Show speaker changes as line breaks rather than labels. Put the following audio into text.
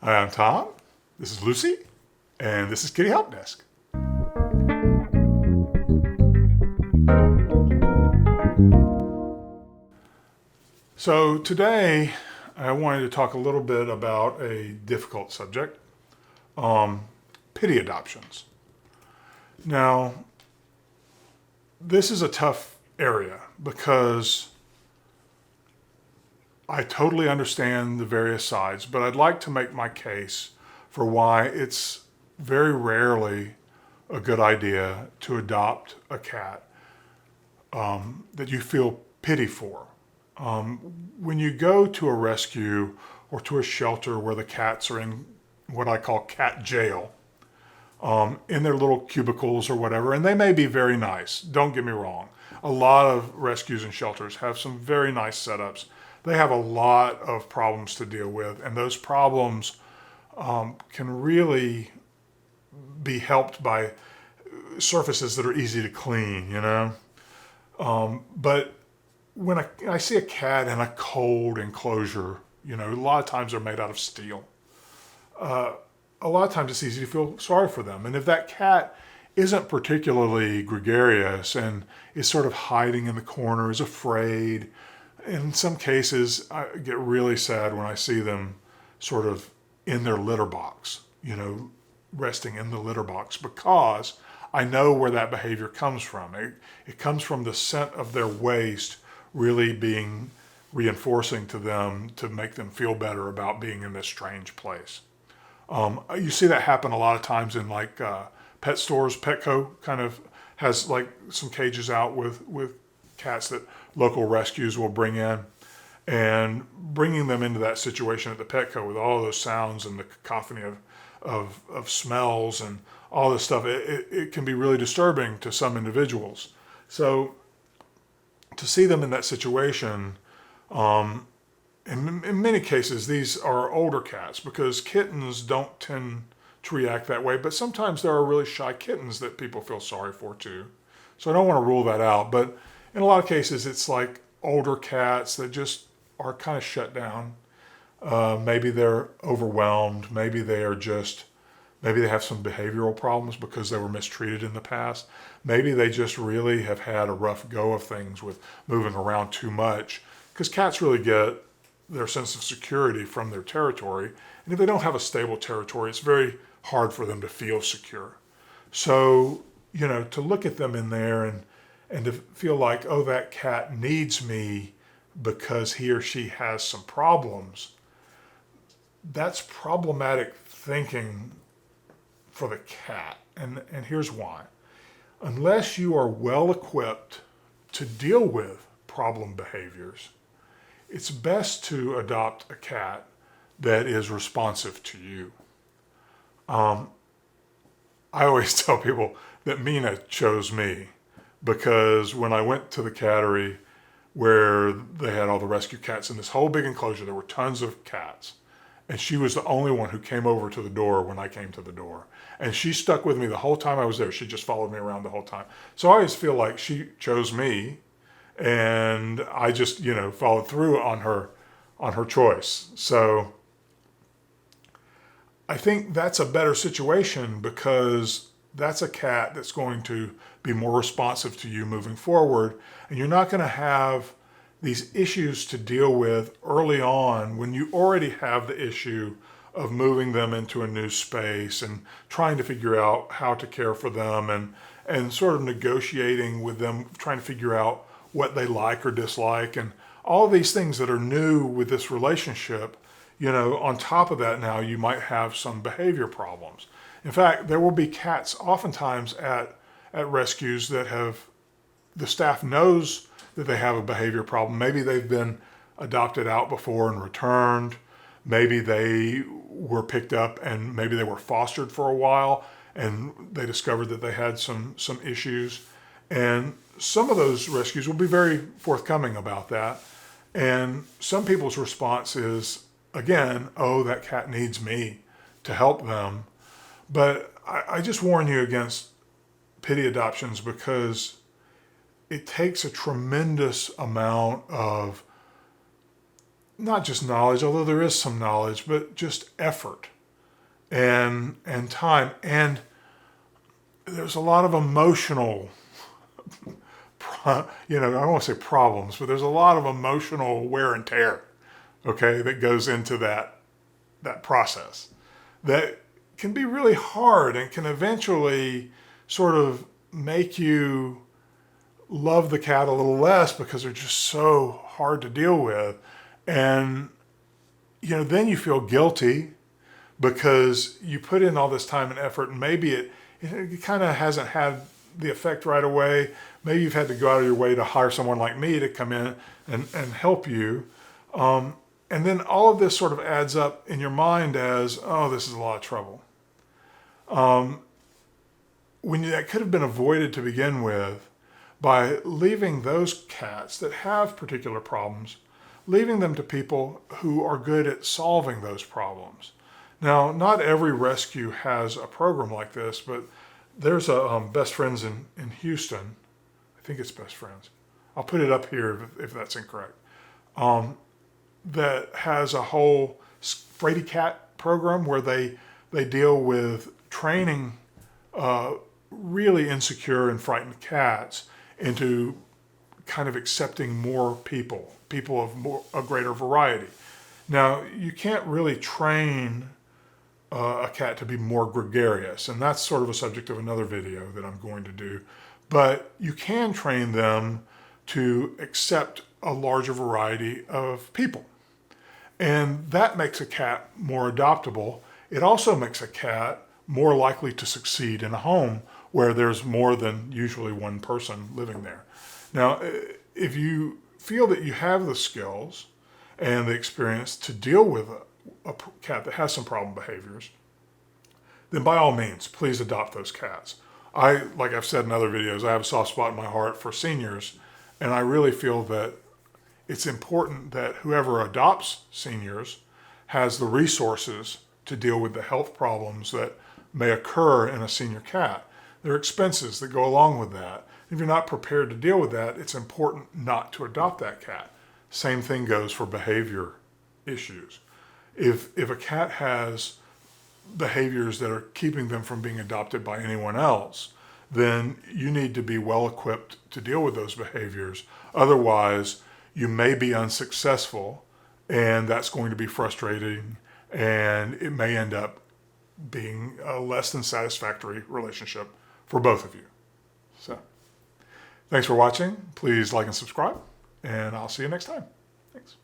Hi, I'm Tom. This is Lucy, and this is Kitty Help Desk. So today, I wanted to talk a little bit about a difficult subject, pity adoptions. Now, this is a tough area because I totally understand the various sides, but I'd like to make my case for why it's very rarely a good idea to adopt a cat that you feel pity for. When you go to a rescue or to a shelter where the cats are in what I call cat jail, in their little cubicles or whatever, and they may be very nice, don't get me wrong. A lot of rescues and shelters have some very nice setups. They have a lot of problems to deal with, and those problems can really be helped by surfaces that are easy to clean, But when I see a cat in a cold enclosure, a lot of times they're made out of steel. A lot of times it's easy to feel sorry for them. And if that cat isn't particularly gregarious and is sort of hiding in the corner, is afraid, in some cases I get really sad when I see them sort of in their litter box, resting in the litter box, because I know where that behavior comes from. It comes from the scent of their waste really being reinforcing to them to make them feel better about being in this strange place. You see that happen a lot of times in pet stores. Petco kind of has like some cages out with cats that local rescues will bring in, and bringing them into that situation at the Petco with all those sounds and the cacophony of smells and all this stuff, it can be really disturbing to some individuals. So to see them in that situation, in many cases, these are older cats because kittens don't tend to react that way, but sometimes there are really shy kittens that people feel sorry for too. So I don't want to rule that out, but in a lot of cases, it's like older cats that just are kind of shut down. Maybe they're overwhelmed. Maybe they have some behavioral problems because they were mistreated in the past. Maybe they just really have had a rough go of things with moving around too much, because cats really get their sense of security from their territory. And if they don't have a stable territory, it's very hard for them to feel secure. So, to look at them in there and to feel like, oh, that cat needs me because he or she has some problems, that's problematic thinking for the cat. And here's why. Unless you are well equipped to deal with problem behaviors, it's best to adopt a cat that is responsive to you. I always tell people that Mina chose me, because when I went to the cattery where they had all the rescue cats in this whole big enclosure, there were tons of cats. And she was the only one who came over to the door when I came to the door. And she stuck with me the whole time I was there. She just followed me around the whole time. So I always feel like she chose me, and I just, followed through on her choice. So I think that's a better situation, because that's a cat that's going to be more responsive to you moving forward. And you're not going to have these issues to deal with early on when you already have the issue of moving them into a new space and trying to figure out how to care for them, and sort of negotiating with them, trying to figure out what they like or dislike, and all of these things that are new with this relationship. On top of that, now you might have some behavior problems. In fact, there will be cats oftentimes at rescues that the staff knows that they have a behavior problem. Maybe they've been adopted out before and returned. Maybe they were picked up and maybe they were fostered for a while and they discovered that they had some issues. And some of those rescues will be very forthcoming about that. And some people's response is, again, oh, that cat needs me to help them. But I just warn you against pity adoptions, because it takes a tremendous amount of not just knowledge, although there is some knowledge, but just effort and time. And there's a lot of emotional, I don't want to say problems, but there's a lot of emotional wear and tear, okay, that goes into that process that can be really hard and can eventually sort of make you love the cat a little less because they're just so hard to deal with. And, then you feel guilty because you put in all this time and effort, and maybe it kind of hasn't had the effect right away. Maybe you've had to go out of your way to hire someone like me to come in and help you. And then all of this sort of adds up in your mind as, oh, this is a lot of trouble. When that could have been avoided to begin with by leaving those cats that have particular problems, leaving them to people who are good at solving those problems. Now, not every rescue has a program like this, but there's a Best Friends in Houston. I think it's Best Friends. I'll put it up here if that's incorrect. That has a whole Brady Cat program where they deal with training really insecure and frightened cats into kind of accepting more people of a greater variety. Now, you can't really train a cat to be more gregarious, and that's sort of a subject of another video that I'm going to do. But you can train them to accept a larger variety of people. And that makes a cat more adoptable. It also makes a cat more likely to succeed in a home where there's more than usually one person living there. Now, if you feel that you have the skills and the experience to deal with a cat that has some problem behaviors, then by all means, please adopt those cats. Like I've said in other videos, I have a soft spot in my heart for seniors, and I really feel that it's important that whoever adopts seniors has the resources to deal with the health problems that may occur in a senior cat. There are expenses that go along with that. If you're not prepared to deal with that, it's important not to adopt that cat. Same thing goes for behavior issues. If a cat has behaviors that are keeping them from being adopted by anyone else, then you need to be well equipped to deal with those behaviors. Otherwise, you may be unsuccessful, and that's going to be frustrating, and it may end up being a less than satisfactory relationship for both of you. So, thanks for watching. Please like and subscribe, and I'll see you next time. Thanks.